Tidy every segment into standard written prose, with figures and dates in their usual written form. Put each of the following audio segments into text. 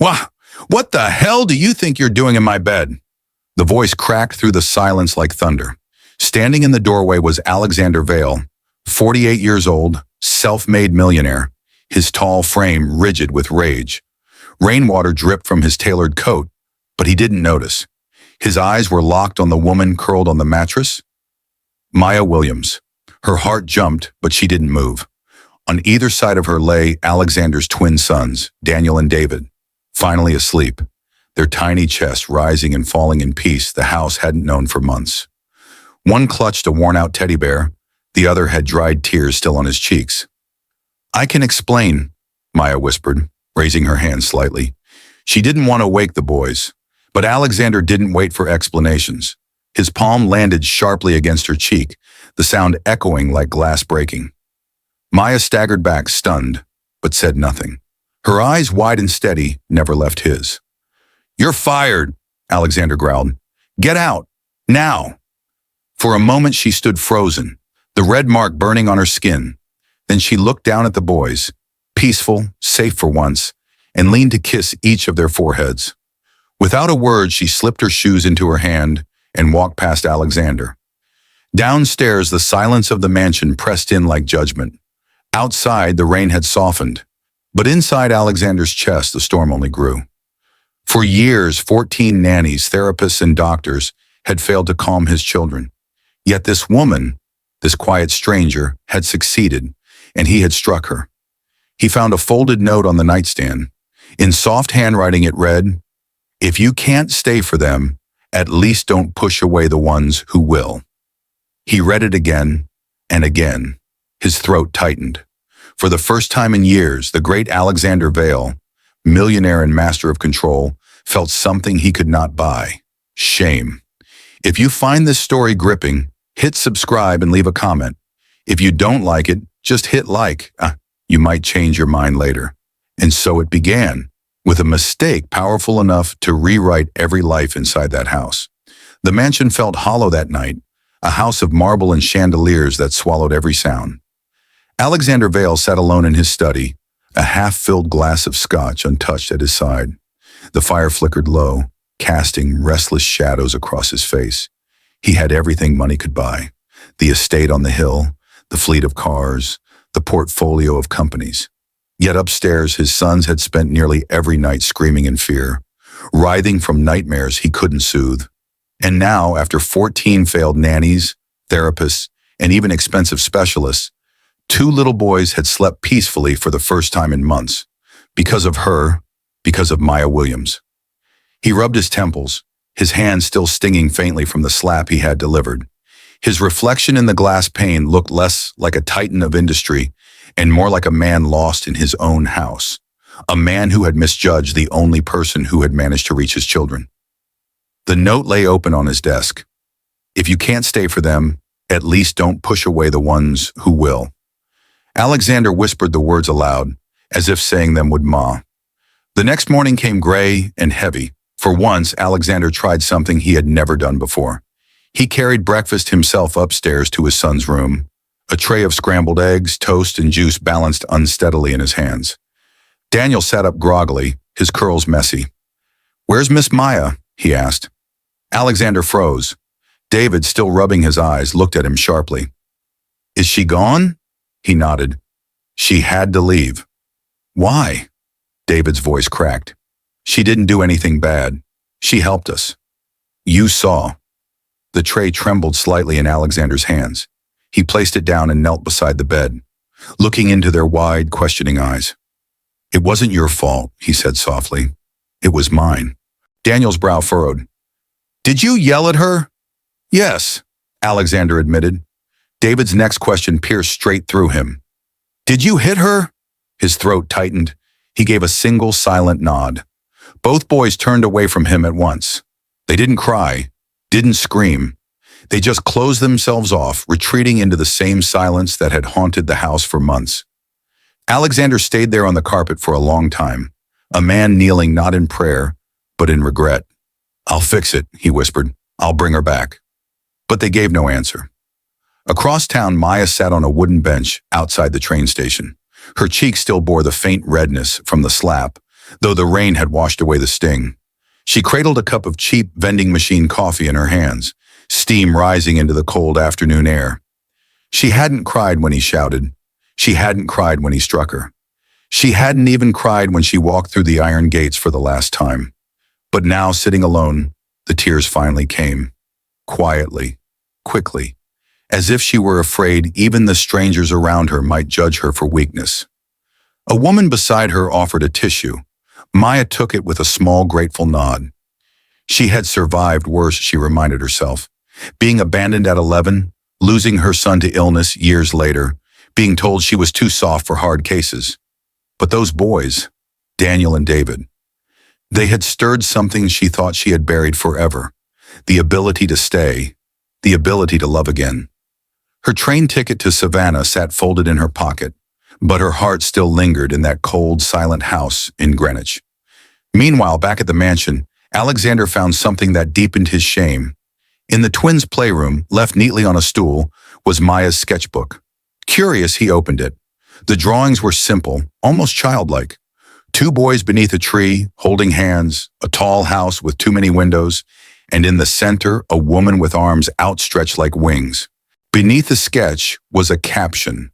Wah! What the hell do you think you're doing in my bed? The voice cracked through the silence like thunder. Standing in the doorway was Alexander Vale, 48 years old, self-made millionaire, his tall frame rigid with rage. Rainwater dripped from his tailored coat, but he didn't notice. His eyes were locked on the woman curled on the mattress. Maya Williams. Her heart jumped, but she didn't move. On either side of her lay Alexander's twin sons, Daniel and David, finally asleep, their tiny chests rising and falling in peace the house hadn't known for months. One clutched a worn-out teddy bear, the other had dried tears still on his cheeks. "I can explain," Maya whispered, raising her hand slightly. She didn't want to wake the boys, but Alexander didn't wait for explanations. His palm landed sharply against her cheek, the sound echoing like glass breaking. Maya staggered back, stunned, but said nothing. Her eyes, wide and steady, never left his. "You're fired," Alexander growled. "Get out, now." For a moment she stood frozen, the red mark burning on her skin. Then she looked down at the boys, peaceful, safe for once, and leaned to kiss each of their foreheads. Without a word, she slipped her shoes into her hand and walked past Alexander. Downstairs, the silence of the mansion pressed in like judgment. Outside, the rain had softened, but inside Alexander's chest, the storm only grew. For years, 14 nannies, therapists, and doctors had failed to calm his children. Yet this woman, this quiet stranger, had succeeded, and he had struck her. He found a folded note on the nightstand. In soft handwriting it read, "If you can't stay for them, at least don't push away the ones who will." He read it again and again. His throat tightened. For the first time in years, the great Alexander Vale, millionaire and master of control, felt something he could not buy: shame. If you find this story gripping, hit subscribe and leave a comment. If you don't like it, just hit like. You might change your mind later. And so it began, with a mistake powerful enough to rewrite every life inside that house. The mansion felt hollow that night, a house of marble and chandeliers that swallowed every sound. Alexander Vale sat alone in his study, a half-filled glass of scotch untouched at his side. The fire flickered low, casting restless shadows across his face. He had everything money could buy: the estate on the hill, the fleet of cars, the portfolio of companies. Yet upstairs, his sons had spent nearly every night screaming in fear, writhing from nightmares he couldn't soothe. And now, after 14 failed nannies, therapists, and even expensive specialists, 2 little boys had slept peacefully for the first time in months. Because of her, because of Maya Williams. He rubbed his temples, his hand still stinging faintly from the slap he had delivered. His reflection in the glass pane looked less like a titan of industry and more like a man lost in his own house, a man who had misjudged the only person who had managed to reach his children. The note lay open on his desk. "If you can't stay for them, at least don't push away the ones who will." Alexander whispered the words aloud, as if saying them would ma. The next morning came gray and heavy. For once, Alexander tried something he had never done before. He carried breakfast himself upstairs to his son's room, a tray of scrambled eggs, toast, and juice balanced unsteadily in his hands. Daniel sat up groggily, his curls messy. "Where's Miss Maya?" he asked. Alexander froze. David, still rubbing his eyes, looked at him sharply. "Is she gone?" He nodded. "She had to leave." "Why?" David's voice cracked. "She didn't do anything bad. She helped us." "You saw." The tray trembled slightly in Alexander's hands. He placed it down and knelt beside the bed, looking into their wide, questioning eyes. "It wasn't your fault," he said softly. "It was mine." Daniel's brow furrowed. "Did you yell at her?" "Yes," Alexander admitted. David's next question pierced straight through him. "Did you hit her?" His throat tightened. He gave a single silent nod. Both boys turned away from him at once. They didn't cry, didn't scream. They just closed themselves off, retreating into the same silence that had haunted the house for months. Alexander stayed there on the carpet for a long time, a man kneeling not in prayer, but in regret. "I'll fix it," he whispered. "I'll bring her back." But they gave no answer. Across town, Maya sat on a wooden bench outside the train station. Her cheeks still bore the faint redness from the slap, though the rain had washed away the sting. She cradled a cup of cheap vending machine coffee in her hands, steam rising into the cold afternoon air. She hadn't cried when he shouted. She hadn't cried when he struck her. She hadn't even cried when she walked through the iron gates for the last time. But now, sitting alone, the tears finally came. Quietly, quickly, as if she were afraid even the strangers around her might judge her for weakness. A woman beside her offered a tissue. Maya took it with a small, grateful nod. She had survived worse, she reminded herself. Being abandoned at 11, losing her son to illness years later, being told she was too soft for hard cases. But those boys, Daniel and David, they had stirred something she thought she had buried forever. The ability to stay, the ability to love again. Her train ticket to Savannah sat folded in her pocket, but her heart still lingered in that cold, silent house in Greenwich. Meanwhile, back at the mansion, Alexander found something that deepened his shame. In the twins' playroom, left neatly on a stool, was Maya's sketchbook. Curious, he opened it. The drawings were simple, almost childlike. 2 boys beneath a tree, holding hands, a tall house with too many windows, and in the center, a woman with arms outstretched like wings. Beneath the sketch was a caption,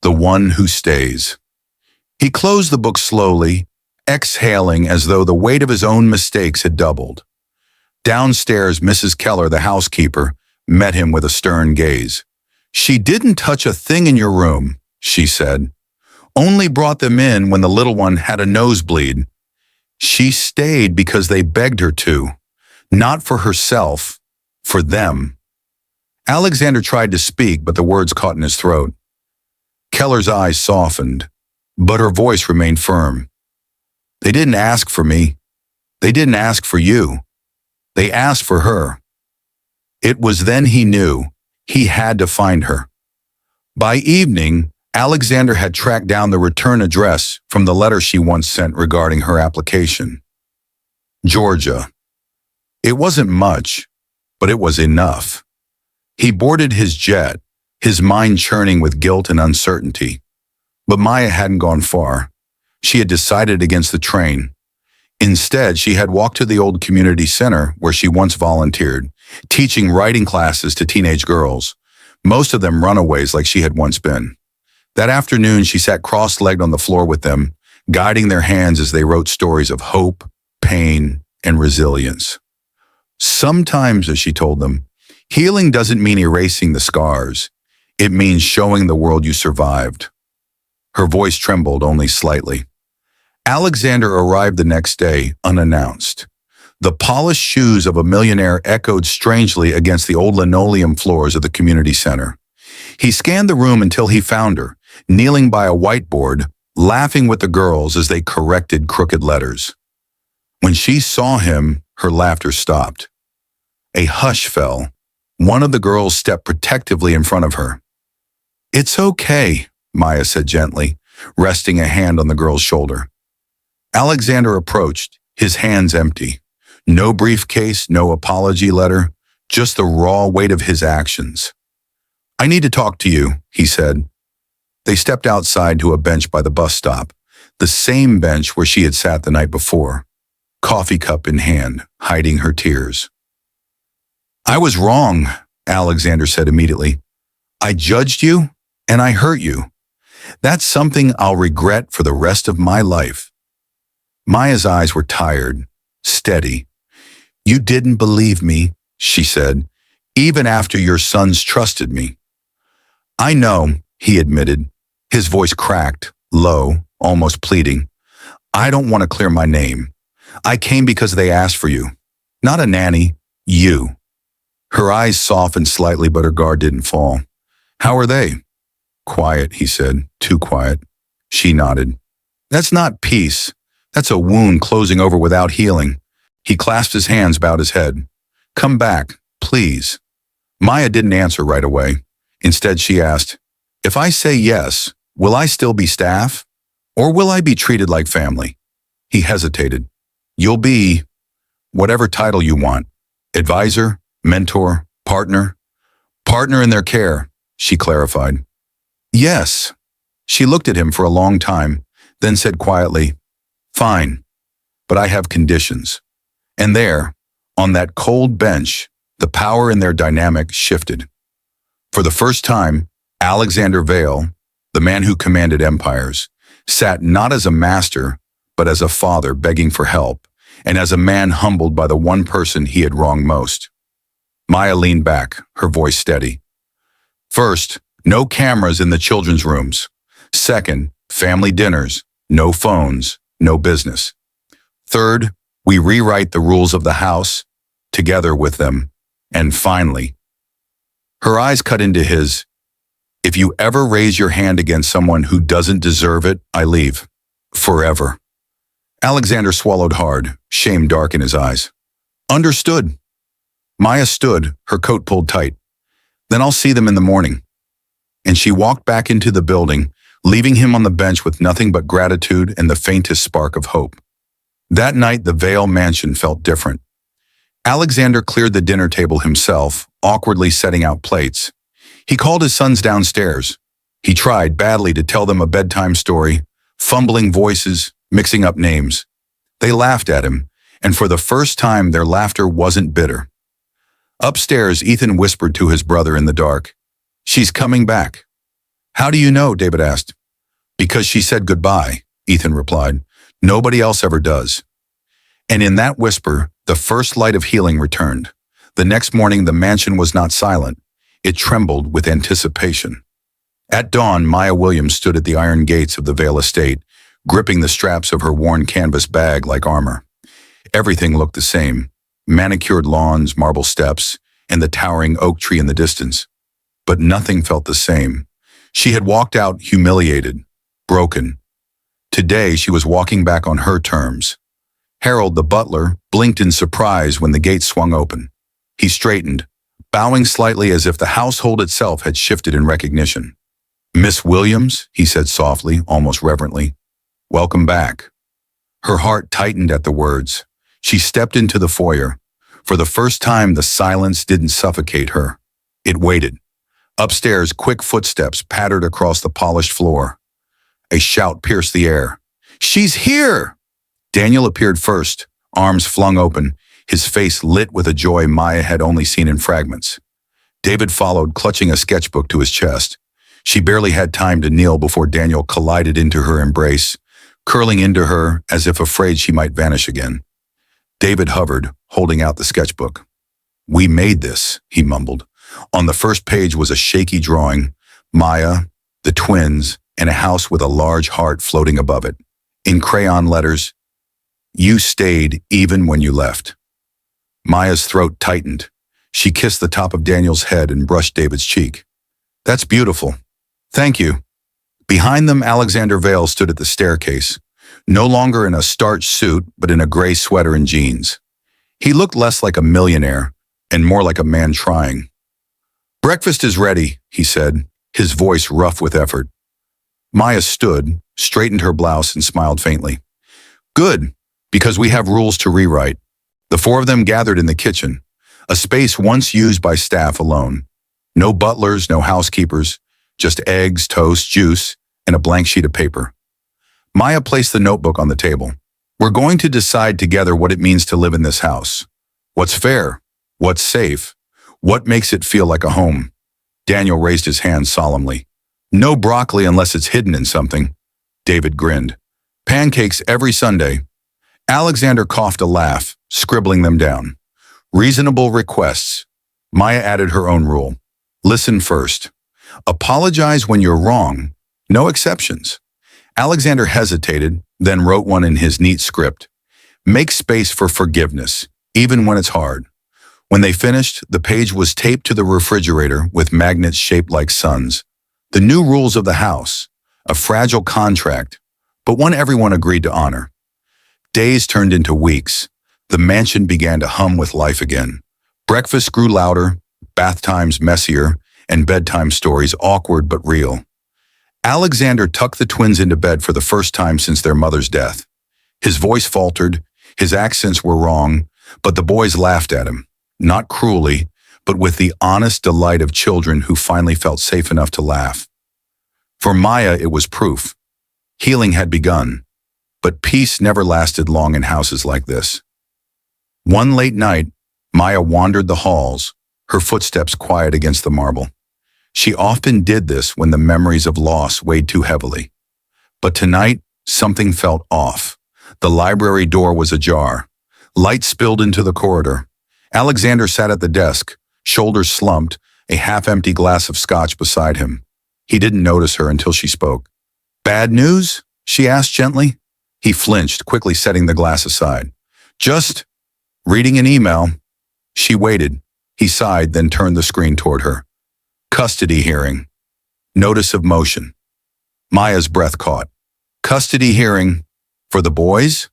"The one who stays." He closed the book slowly, exhaling as though the weight of his own mistakes had doubled. Downstairs, Mrs. Keller, the housekeeper, met him with a stern gaze. "She didn't touch a thing in your room," she said. "Only brought them in when the little one had a nosebleed. She stayed because they begged her to. Not for herself, for them." Alexander tried to speak, but the words caught in his throat. Keller's eyes softened, but her voice remained firm. "They didn't ask for me. They didn't ask for you. They asked for her." It was then he knew he had to find her. By evening, Alexander had tracked down the return address from the letter she once sent regarding her application. Georgia. It wasn't much, but it was enough. He boarded his jet, his mind churning with guilt and uncertainty. But Maya hadn't gone far. She had decided against the train. Instead, she had walked to the old community center where she once volunteered, teaching writing classes to teenage girls, most of them runaways like she had once been. That afternoon, she sat cross-legged on the floor with them, guiding their hands as they wrote stories of hope, pain, and resilience. Sometimes, as she told them, healing doesn't mean erasing the scars. It means showing the world you survived. Her voice trembled only slightly. Alexander arrived the next day, unannounced. The polished shoes of a millionaire echoed strangely against the old linoleum floors of the community center. He scanned the room until he found her, kneeling by a whiteboard, laughing with the girls as they corrected crooked letters. When she saw him, her laughter stopped. A hush fell. One of the girls stepped protectively in front of her. "It's okay," Maya said gently, resting a hand on the girl's shoulder. Alexander approached, his hands empty. No briefcase, no apology letter, just the raw weight of his actions. "I need to talk to you," he said. They stepped outside to a bench by the bus stop, the same bench where she had sat the night before, coffee cup in hand, hiding her tears. "I was wrong," Alexander said immediately. "I judged you, and I hurt you. That's something I'll regret for the rest of my life." Maya's eyes were tired, steady. "You didn't believe me," she said, "even after your sons trusted me." "I know," he admitted. His voice cracked, low, almost pleading. "I don't want to clear my name. I came because they asked for you. Not a nanny, you." Her eyes softened slightly, but her guard didn't fall. "How are they?" "Quiet," he said, "too quiet." She nodded. "That's not peace. That's a wound closing over without healing." He clasped his hands, bowed his head. "Come back, please." Maya didn't answer right away. Instead, she asked, "If I say yes, will I still be staff? Or will I be treated like family?" He hesitated. "You'll be whatever title you want. Advisor, mentor, partner." "Partner in their care," she clarified. "Yes." She looked at him for a long time, then said quietly, "Fine. but I have conditions. And there, on that cold bench, the power in their dynamic shifted. For the first time, Alexander Vale, the man who commanded empires, sat not as a master, but as a father begging for help, and as a man humbled by the one person he had wronged most. Maya leaned back, her voice steady. First, no cameras in the children's rooms. Second, family dinners, no phones, no business. Third, we rewrite the rules of the house, together with them. And finally, her eyes cut into his. If you ever raise your hand against someone who doesn't deserve it, I leave. Forever. Alexander swallowed hard, shame dark in his eyes. Understood. Maya stood, her coat pulled tight. Then I'll see them in the morning. And she walked back into the building, leaving him on the bench with nothing but gratitude and the faintest spark of hope. That night, the Vale mansion felt different. Alexander cleared the dinner table himself, awkwardly setting out plates. He called his sons downstairs. He tried badly to tell them a bedtime story, fumbling voices, mixing up names. They laughed at him, and for the first time their laughter wasn't bitter. Upstairs, Ethan whispered to his brother in the dark. She's coming back. How do you know? David asked. Because she said goodbye, Ethan replied. Nobody else ever does. And in that whisper, the first light of healing returned. The next morning, the mansion was not silent. It trembled with anticipation. At dawn, Maya Williams stood at the iron gates of the Vale estate, gripping the straps of her worn canvas bag like armor. Everything looked the same. Manicured lawns, marble steps, and the towering oak tree in the distance. But nothing felt the same. She had walked out humiliated, broken. Today, she was walking back on her terms. Harold, the butler, blinked in surprise when the gate swung open. He straightened, bowing slightly as if the household itself had shifted in recognition. Miss Williams, he said softly, almost reverently. Welcome back. Her heart tightened at the words. She stepped into the foyer. For the first time, the silence didn't suffocate her. It waited. Upstairs, quick footsteps pattered across the polished floor. A shout pierced the air. She's here! Daniel appeared first, arms flung open, his face lit with a joy Maya had only seen in fragments. David followed, clutching a sketchbook to his chest. She barely had time to kneel before Daniel collided into her embrace, curling into her as if afraid she might vanish again. David hovered, holding out the sketchbook. We made this, he mumbled. On the first page was a shaky drawing, Maya, the twins, and a house with a large heart floating above it. In crayon letters, you stayed even when you left. Maya's throat tightened. She kissed the top of Daniel's head and brushed David's cheek. That's beautiful. Thank you. Behind them, Alexander Vale stood at the staircase, no longer in a starched suit, but in a gray sweater and jeans. He looked less like a millionaire and more like a man trying. Breakfast is ready, he said, his voice rough with effort. Maya stood, straightened her blouse, and smiled faintly. Good, because we have rules to rewrite. The four of them gathered in the kitchen, a space once used by staff alone. No butlers, no housekeepers, just eggs, toast, juice, and a blank sheet of paper. Maya placed the notebook on the table. We're going to decide together what it means to live in this house. What's fair? What's safe? What makes it feel like a home? Daniel raised his hand solemnly. No broccoli unless it's hidden in something. David grinned. Pancakes every Sunday. Alexander coughed a laugh, scribbling them down. Reasonable requests. Maya added her own rule. Listen first. Apologize when you're wrong. No exceptions. Alexander hesitated, then wrote one in his neat script. Make space for forgiveness, even when it's hard. When they finished, the page was taped to the refrigerator with magnets shaped like suns. The new rules of the house, a fragile contract, but one everyone agreed to honor. Days turned into weeks. The mansion began to hum with life again. Breakfast grew louder, bath times messier, and bedtime stories awkward but real. Alexander tucked the twins into bed for the first time since their mother's death. His voice faltered, his accents were wrong, but the boys laughed at him, not cruelly, but with the honest delight of children who finally felt safe enough to laugh. For Maya, it was proof. Healing had begun. But peace never lasted long in houses like this. One late night, Maya wandered the halls, her footsteps quiet against the marble. She often did this when the memories of loss weighed too heavily. But tonight, something felt off. The library door was ajar. Light spilled into the corridor. Alexander sat at the desk, shoulders slumped, a half-empty glass of scotch beside him. He didn't notice her until she spoke. "Bad news?" she asked gently. He flinched, quickly setting the glass aside. "Just reading an email." She waited. He sighed, then turned the screen toward her. "Custody hearing. Notice of motion." Maya's breath caught. "Custody hearing for the boys?"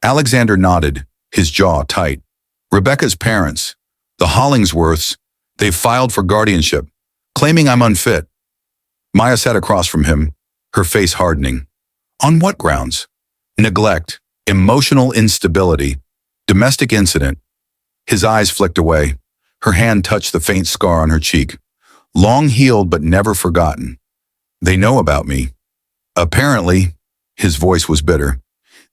Alexander nodded, his jaw tight. "Rebecca's parents, the Hollingsworths, they've filed for guardianship, claiming I'm unfit." Maya sat across from him, her face hardening. "On what grounds?" "Neglect, emotional instability, domestic incident." His eyes flicked away. Her hand touched the faint scar on her cheek. "Long healed but never forgotten. They know about me." "Apparently," his voice was bitter.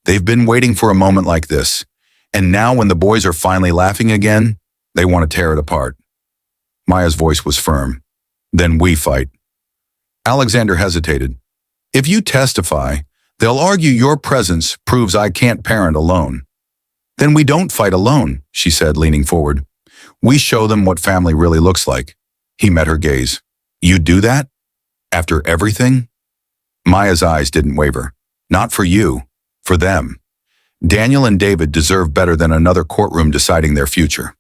"They've been waiting for a moment like this, and now when the boys are finally laughing again, they want to tear it apart." Maya's voice was firm. "Then we fight." Alexander hesitated. "If you testify, they'll argue your presence proves I can't parent alone." "Then we don't fight alone," she said, leaning forward. "We show them what family really looks like." He met her gaze. "You do that? After everything?" Maya's eyes didn't waver. "Not for you, for them. Daniel and David deserve better than another courtroom deciding their future."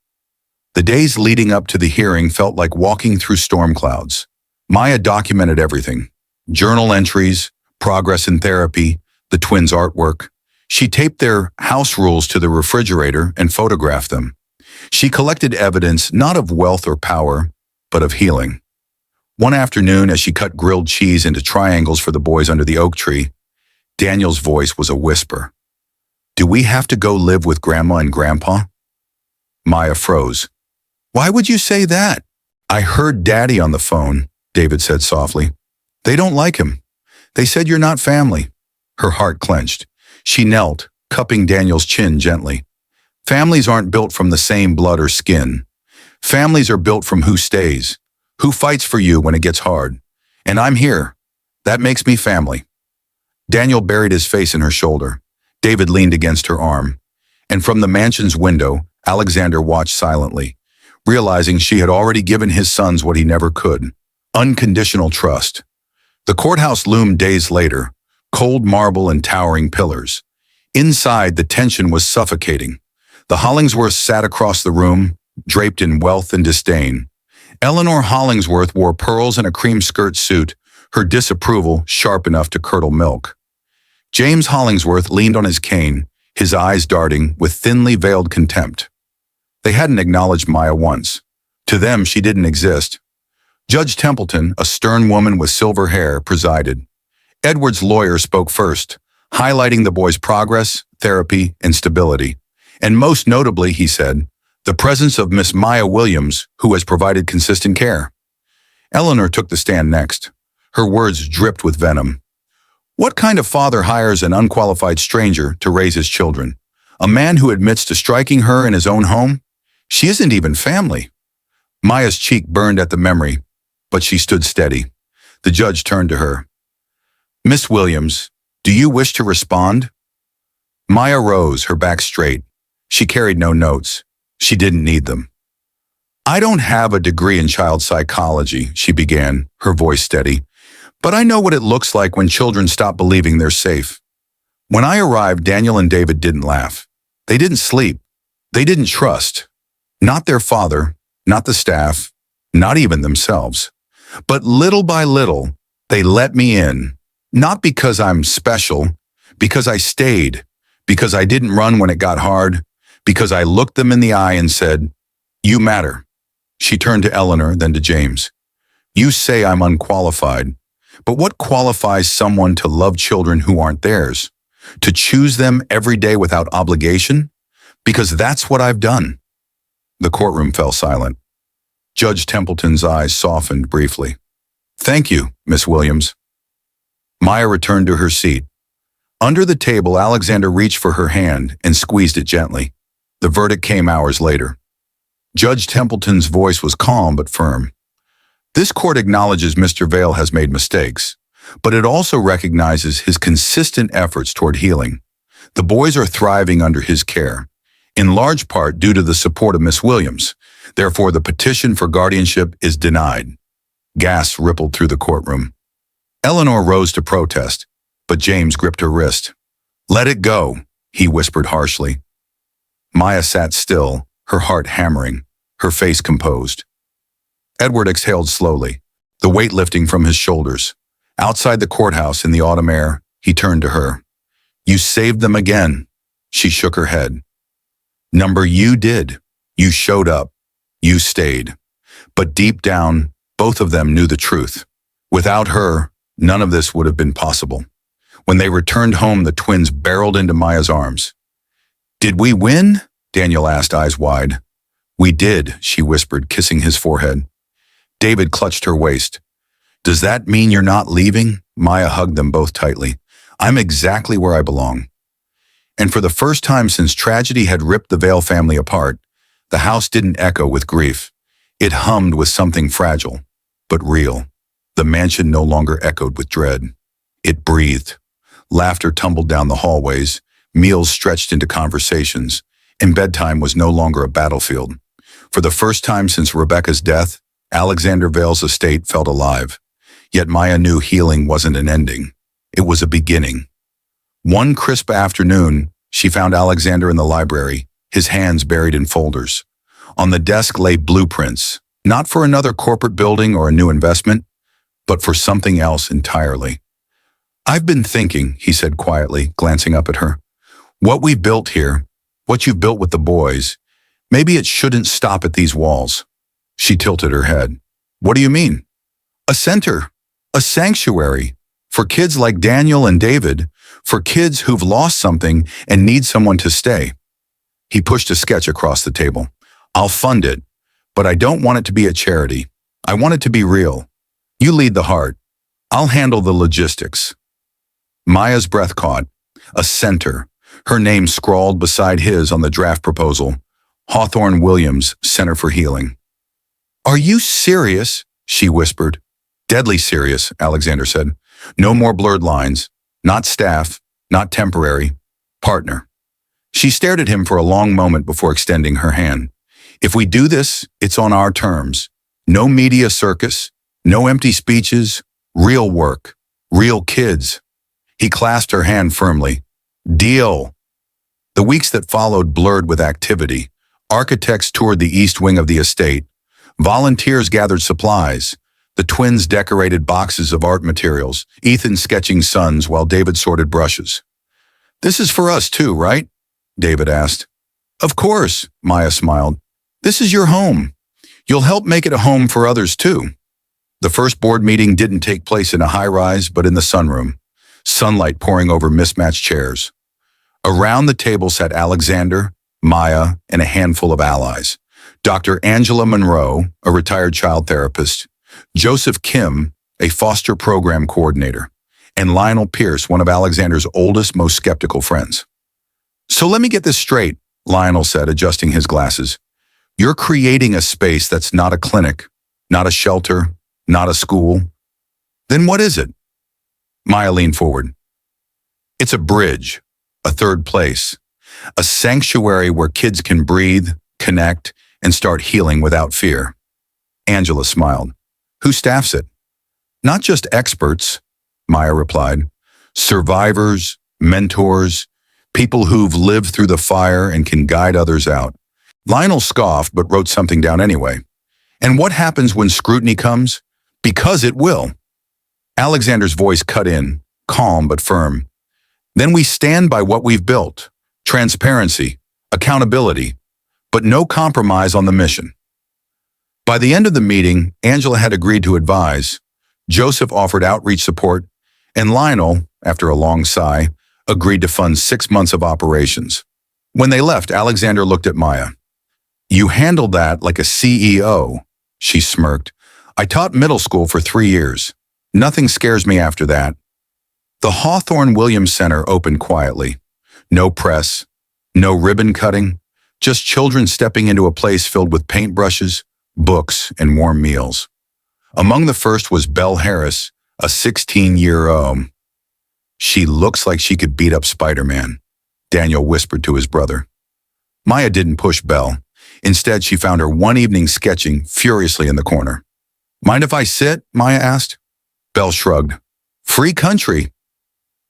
The days leading up to the hearing felt like walking through storm clouds. Maya documented everything. Journal entries, progress in therapy, the twins' artwork. She taped their house rules to the refrigerator and photographed them. She collected evidence not of wealth or power, but of healing. One afternoon, as she cut grilled cheese into triangles for the boys under the oak tree, Daniel's voice was a whisper. "Do we have to go live with Grandma and Grandpa?" Maya froze. "Why would you say that?" "I heard Daddy on the phone," David said softly. "They don't like him. They said you're not family." Her heart clenched. She knelt, cupping Daniel's chin gently. "Families aren't built from the same blood or skin. Families are built from who stays, who fights for you when it gets hard. And I'm here. That makes me family." Daniel buried his face in her shoulder. David leaned against her arm. And from the mansion's window, Alexander watched silently, realizing she had already given his sons what he never could: unconditional trust. The courthouse loomed days later, cold marble and towering pillars. Inside, the tension was suffocating. The Hollingsworths sat across the room, draped in wealth and disdain. Eleanor Hollingsworth wore pearls and a cream skirt suit, her disapproval sharp enough to curdle milk. James Hollingsworth leaned on his cane, his eyes darting with thinly veiled contempt. They hadn't acknowledged Maya once. To them, she didn't exist. Judge Templeton, a stern woman with silver hair, presided. Edward's lawyer spoke first, highlighting the boys' progress, therapy, and stability. And most notably, he said, the presence of Miss Maya Williams, who has provided consistent care. Eleanor took the stand next. Her words dripped with venom. What kind of father hires an unqualified stranger to raise his children? A man who admits to striking her in his own home? She isn't even family. Maya's cheek burned at the memory, but she stood steady. The judge turned to her. Miss Williams, do you wish to respond? Maya rose, her back straight. She carried no notes. She didn't need them. I don't have a degree in child psychology, she began, her voice steady, but I know what it looks like when children stop believing they're safe. When I arrived, Daniel and David didn't laugh. They didn't sleep. They didn't trust. Not their father, not the staff, not even themselves. But little by little, they let me in. Not because I'm special, because I stayed, because I didn't run when it got hard, because I looked them in the eye and said, you matter. She turned to Eleanor, then to James. You say I'm unqualified, but what qualifies someone to love children who aren't theirs? To choose them every day without obligation? Because that's what I've done. The courtroom fell silent. Judge Templeton's eyes softened briefly. Thank you, Miss Williams. Maya returned to her seat. Under the table, Alexander reached for her hand and squeezed it gently. The verdict came hours later. Judge Templeton's voice was calm but firm. This court acknowledges Mr. Vale has made mistakes, but it also recognizes his consistent efforts toward healing. The boys are thriving under his care, in large part due to the support of Miss Williams. Therefore, the petition for guardianship is denied. Gasps rippled through the courtroom. Eleanor rose to protest, but James gripped her wrist. "Let it go," he whispered harshly. Maya sat still, her heart hammering, her face composed. Edward exhaled slowly, the weight lifting from his shoulders. Outside the courthouse in the autumn air, he turned to her. "You saved them again." She shook her head. "Number, you did. You showed up. You stayed." But deep down, both of them knew the truth. Without her, none of this would have been possible. When they returned home, the twins barreled into Maya's arms. "Did we win?" Daniel asked, eyes wide. "We did," she whispered, kissing his forehead. David clutched her waist. "Does that mean you're not leaving?" Maya hugged them both tightly. "I'm exactly where I belong." And for the first time since tragedy had ripped the Vale family apart, the house didn't echo with grief. It hummed with something fragile, but real. The mansion no longer echoed with dread. It breathed. Laughter tumbled down the hallways, meals stretched into conversations, and bedtime was no longer a battlefield. For the first time since Rebecca's death, Alexander Vale's estate felt alive. Yet Maya knew healing wasn't an ending. It was a beginning. One crisp afternoon, she found Alexander in the library, his hands buried in folders. On the desk lay blueprints, not for another corporate building or a new investment, but for something else entirely. "I've been thinking," he said quietly, glancing up at her. "What we built here, what you've built with the boys, maybe it shouldn't stop at these walls." She tilted her head. "What do you mean?" "A center, a sanctuary, for kids like Daniel and David, for kids who've lost something and need someone to stay." He pushed a sketch across the table. "I'll fund it, but I don't want it to be a charity. I want it to be real. You lead the heart. I'll handle the logistics." Maya's breath caught. A center, her name scrawled beside his on the draft proposal. Hawthorne Williams, Center for Healing. "Are you serious?" she whispered. "Deadly serious," Alexander said. "No more blurred lines. Not staff, not temporary. Partner." She stared at him for a long moment before extending her hand. "If we do this, it's on our terms. No media circus, no empty speeches, real work, real kids." He clasped her hand firmly. "Deal." The weeks that followed blurred with activity. Architects toured the east wing of the estate. Volunteers gathered supplies. The twins decorated boxes of art materials, Ethan sketching suns while David sorted brushes. "This is for us too, right?" David asked. "Of course," Maya smiled. "This is your home. You'll help make it a home for others too." The first board meeting didn't take place in a high-rise, but in the sunroom, sunlight pouring over mismatched chairs. Around the table sat Alexander, Maya, and a handful of allies. Dr. Angela Monroe, a retired child therapist, Joseph Kim, a foster program coordinator, and Lionel Pierce, one of Alexander's oldest, most skeptical friends. "So let me get this straight," Lionel said, adjusting his glasses. "You're creating a space that's not a clinic, not a shelter, not a school. Then what is it?" Maya leaned forward. "It's a bridge, a third place, a sanctuary where kids can breathe, connect, and start healing without fear." Angela smiled. "Who staffs it?" "Not just experts," Maya replied. "Survivors, mentors, people who've lived through the fire and can guide others out." Lionel scoffed but wrote something down anyway. "And what happens when scrutiny comes? Because it will." Alexander's voice cut in, calm but firm. "Then we stand by what we've built. Transparency, accountability, but no compromise on the mission." By the end of the meeting, Angela had agreed to advise. Joseph offered outreach support, and Lionel, after a long sigh, agreed to fund 6 months of operations. When they left, Alexander looked at Maya. "You handled that like a CEO," she smirked. "I taught middle school for 3 years. Nothing scares me after that." The Hawthorne Williams Center opened quietly. No press, no ribbon cutting, just children stepping into a place filled with paintbrushes, books, and warm meals. Among the first was Belle Harris, a 16-year-old. "She looks like she could beat up Spider-Man," Daniel whispered to his brother. Maya didn't push Belle. Instead, she found her one evening sketching furiously in the corner. "Mind if I sit?" Maya asked. Belle shrugged. "Free country."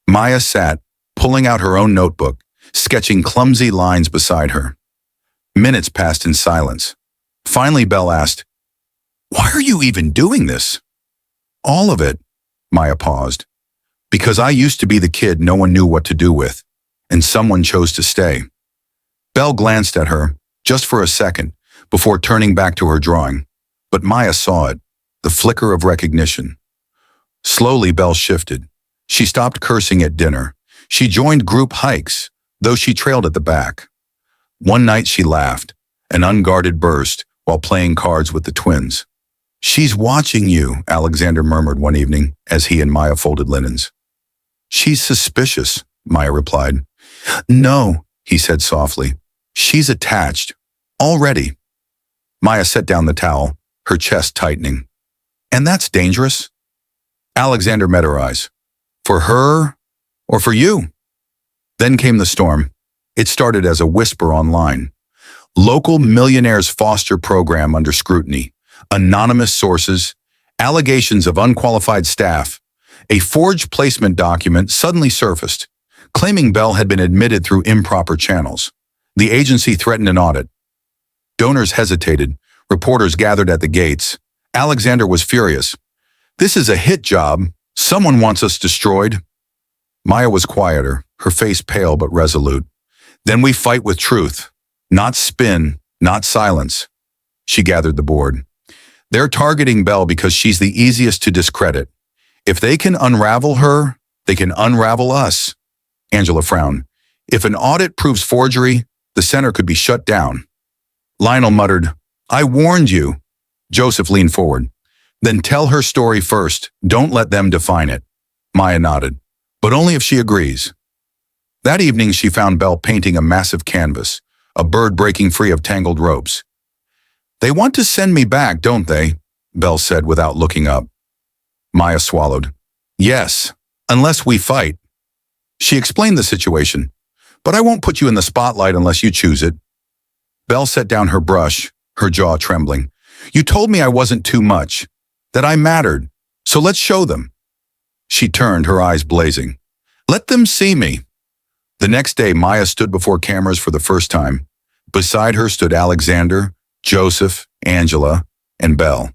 Maya sat, pulling out her own notebook, sketching clumsy lines beside her. Minutes passed in silence. Finally, Belle asked, "Why are you even doing this?" "All of it," Maya paused. "Because I used to be the kid no one knew what to do with, and someone chose to stay." Belle glanced at her, just for a second, before turning back to her drawing. But Maya saw it, the flicker of recognition. Slowly, Belle shifted. She stopped cursing at dinner. She joined group hikes, though she trailed at the back. One night she laughed, an unguarded burst, while playing cards with the twins. "She's watching you," Alexander murmured one evening as he and Maya folded linens. "She's suspicious," Maya replied. "No," he said softly. "She's attached. Already." Maya set down the towel, her chest tightening. "And that's dangerous?" Alexander met her eyes. "For her or for you?" Then came the storm. It started as a whisper online. Local Millionaire's foster program under scrutiny. Anonymous sources. Allegations of unqualified staff. A forged placement document suddenly surfaced, claiming Belle had been admitted through improper channels. The agency threatened an audit. Donors hesitated. Reporters gathered at the gates. Alexander was furious. "This is a hit job. Someone wants us destroyed." Maya was quieter, her face pale but resolute. "Then we fight with truth. Not spin, not silence." She gathered the board. "They're targeting Belle because she's the easiest to discredit. If they can unravel her, they can unravel us." Angela frowned. "If an audit proves forgery, the center could be shut down." Lionel muttered, "I warned you." Joseph leaned forward. "Then tell her story first. Don't let them define it." Maya nodded. "But only if she agrees." That evening, she found Belle painting a massive canvas, a bird breaking free of tangled ropes. "They want to send me back, don't they?" Belle said without looking up. Maya swallowed. "Yes, unless we fight." She explained the situation. "But I won't put you in the spotlight unless you choose it." Belle set down her brush, her jaw trembling. "You told me I wasn't too much, that I mattered, so let's show them." She turned, her eyes blazing. "Let them see me." The next day, Maya stood before cameras for the first time. Beside her stood Alexander, Joseph, Angela, and Belle.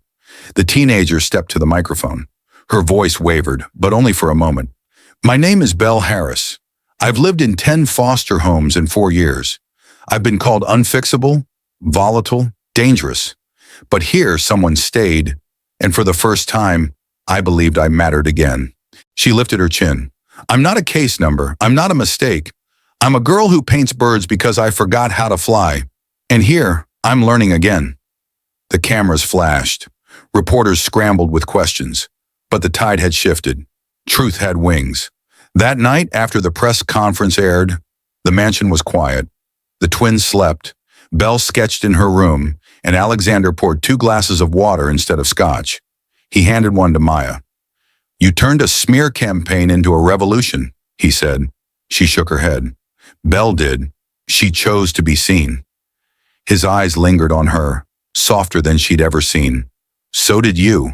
The teenager stepped to the microphone. Her voice wavered, but only for a moment. "My name is Belle Harris. I've lived in 10 foster homes in 4 years. I've been called unfixable, volatile, dangerous. But here someone stayed, and for the first time, I believed I mattered again." She lifted her chin. "I'm not a case number. I'm not a mistake. I'm a girl who paints birds because I forgot how to fly. And here, I'm learning again." The cameras flashed. Reporters scrambled with questions. But the tide had shifted. Truth had wings. That night, after the press conference aired, the mansion was quiet. The twins slept. Belle sketched in her room, and Alexander poured 2 glasses of water instead of scotch. He handed one to Maya. "You turned a smear campaign into a revolution," he said. She shook her head. "Belle did. She chose to be seen." His eyes lingered on her, softer than she'd ever seen. "So did you."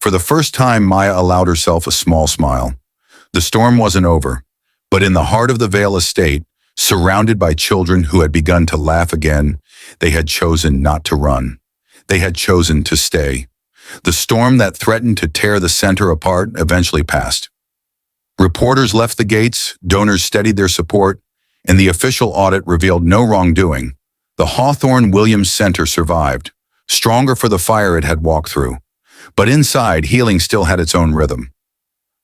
For the first time, Maya allowed herself a small smile. The storm wasn't over, but in the heart of the Vale estate, surrounded by children who had begun to laugh again, they had chosen not to run. They had chosen to stay. The storm that threatened to tear the center apart eventually passed. Reporters left the gates, donors steadied their support, and the official audit revealed no wrongdoing. The Hawthorne Williams Center survived, stronger for the fire it had walked through. But inside, healing still had its own rhythm.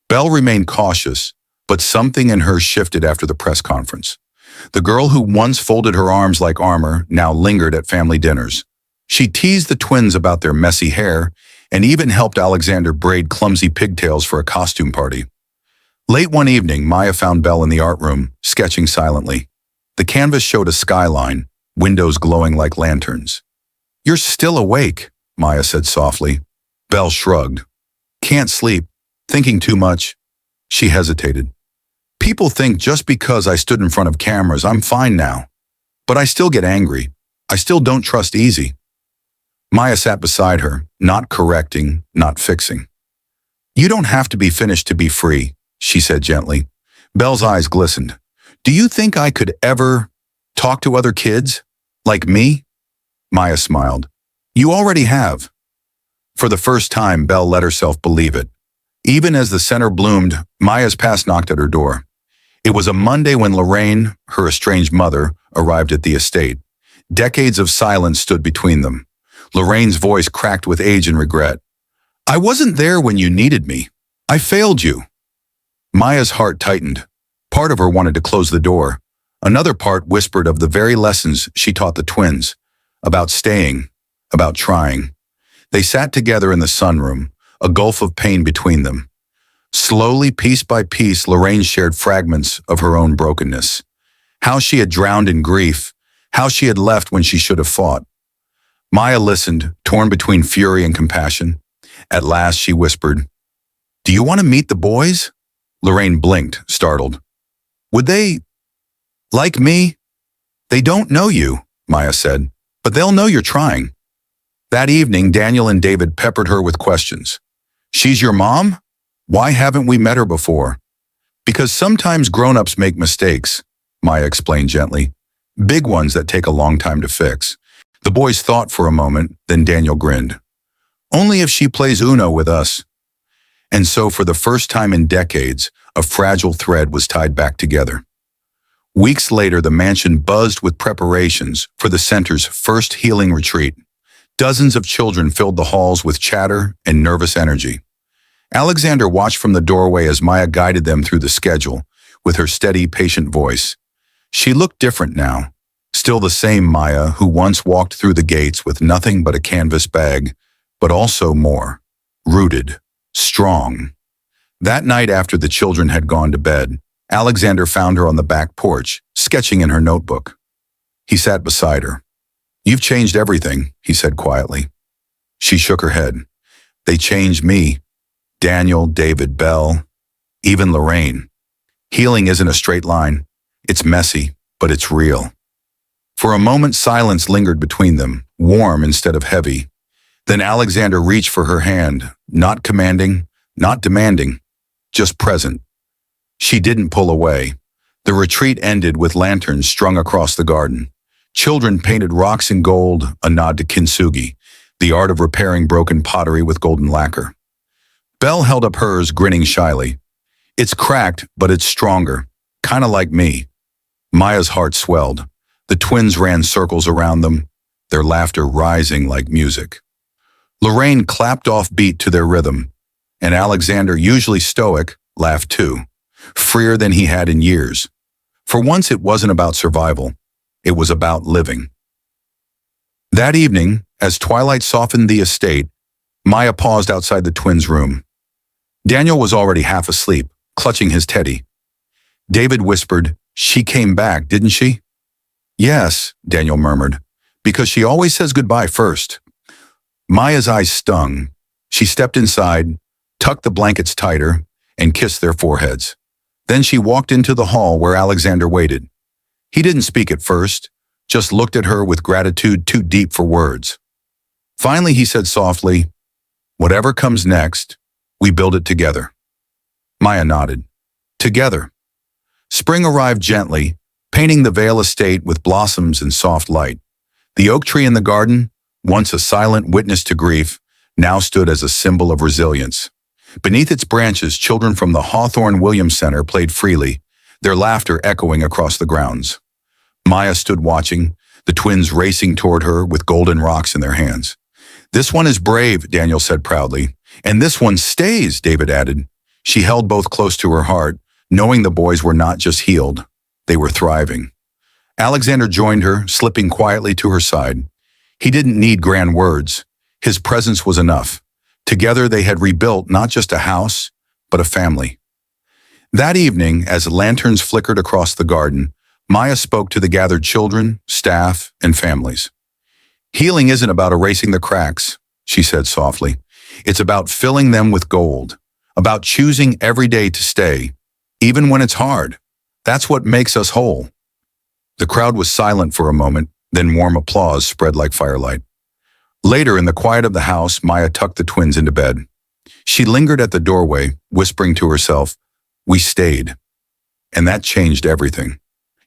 Belle remained cautious, but something in her shifted after the press conference. The girl who once folded her arms like armor now lingered at family dinners. She teased the twins about their messy hair and even helped Alexander braid clumsy pigtails for a costume party. Late one evening, Maya found Belle in the art room, sketching silently. The canvas showed a skyline, windows glowing like lanterns. "You're still awake," Maya said softly. Belle shrugged. "Can't sleep. Thinking too much." She hesitated. "People think just because I stood in front of cameras, I'm fine now. But I still get angry. I still don't trust easy." Maya sat beside her, not correcting, not fixing. "You don't have to be finished to be free," she said gently. Belle's eyes glistened. "Do you think I could ever talk to other kids? Like me?" Maya smiled. "You already have." For the first time, Belle let herself believe it. Even as the center bloomed, Maya's past knocked at her door. It was a Monday when Lorraine, her estranged mother, arrived at the estate. Decades of silence stood between them. Lorraine's voice cracked with age and regret. "I wasn't there when you needed me. I failed you." Maya's heart tightened. Part of her wanted to close the door. Another part whispered of the very lessons she taught the twins, about staying, about trying. They sat together in the sunroom, a gulf of pain between them. Slowly, piece by piece, Lorraine shared fragments of her own brokenness. How she had drowned in grief, how she had left when she should have fought. Maya listened, torn between fury and compassion. At last she whispered, "Do you want to meet the boys?" Lorraine blinked, startled. "Would they like me?" "They don't know you," Maya said, "but they'll know you're trying." That evening, Daniel and David peppered her with questions. "She's your mom? Why haven't we met her before?" "Because sometimes grown-ups make mistakes," Maya explained gently. "Big ones that take a long time to fix." The boys thought for a moment, then Daniel grinned. "Only if she plays Uno with us." And so, for the first time in decades, a fragile thread was tied back together. Weeks later, the mansion buzzed with preparations for the center's first healing retreat. Dozens of children filled the halls with chatter and nervous energy. Alexander watched from the doorway as Maya guided them through the schedule, with her steady, patient voice. She looked different now. Still the same Maya who once walked through the gates with nothing but a canvas bag, but also more. Rooted. Strong. That night after the children had gone to bed, Alexander found her on the back porch, sketching in her notebook. He sat beside her. "You've changed everything," he said quietly. She shook her head. "They changed me. Daniel, David, Belle, even Lorraine. Healing isn't a straight line. It's messy, but it's real." For a moment, silence lingered between them, warm instead of heavy. Then Alexander reached for her hand, not commanding, not demanding, just present. She didn't pull away. The retreat ended with lanterns strung across the garden. Children painted rocks in gold, a nod to kintsugi, the art of repairing broken pottery with golden lacquer. Belle held up hers, grinning shyly. "It's cracked, but it's stronger, kind of like me." Maya's heart swelled. The twins ran circles around them, their laughter rising like music. Lorraine clapped off beat to their rhythm, and Alexander, usually stoic, laughed too, freer than he had in years. For once it wasn't about survival, it was about living. That evening, as twilight softened the estate, Maya paused outside the twins' room. Daniel was already half asleep, clutching his teddy. David whispered, "She came back, didn't she?" "Yes," Daniel murmured, "because she always says goodbye first." Maya's eyes stung. She stepped inside, tucked the blankets tighter, and kissed their foreheads. Then she walked into the hall where Alexander waited. He didn't speak at first, just looked at her with gratitude too deep for words. Finally, he said softly, "Whatever comes next, we build it together." Maya nodded. Together. Spring arrived gently, painting the Vale estate with blossoms and soft light. The oak tree in the garden, once a silent witness to grief, now stood as a symbol of resilience. Beneath its branches, children from the Hawthorne-Williams Center played freely, their laughter echoing across the grounds. Maya stood watching, the twins racing toward her with golden rocks in their hands. "This one is brave," Daniel said proudly. "And this one stays," David added. She held both close to her heart, knowing the boys were not just healed, they were thriving. Alexander joined her, slipping quietly to her side. He didn't need grand words. His presence was enough. Together they had rebuilt not just a house, but a family. That evening, as lanterns flickered across the garden, Maya spoke to the gathered children, staff, and families. Healing isn't about erasing the cracks, she said softly. It's about filling them with gold, about choosing every day to stay, even when it's hard. That's what makes us whole. The crowd was silent for a moment, then warm applause spread like firelight. Later, in the quiet of the house, Maya tucked the twins into bed. She lingered at the doorway, whispering to herself, "We stayed." And that changed everything.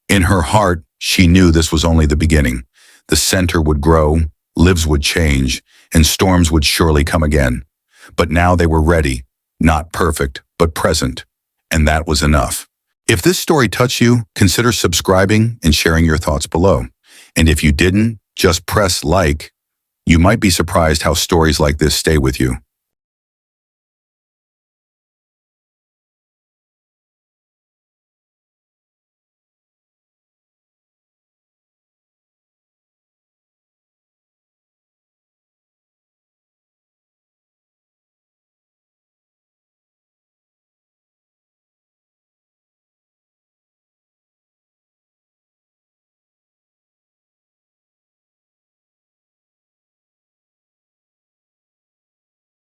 In her heart, she knew this was only the beginning. The center would grow, lives would change, and storms would surely come again. But now they were ready, not perfect, but present. And that was enough. If this story touched you, consider subscribing and sharing your thoughts below. And if you didn't, just press like. You might be surprised how stories like this stay with you.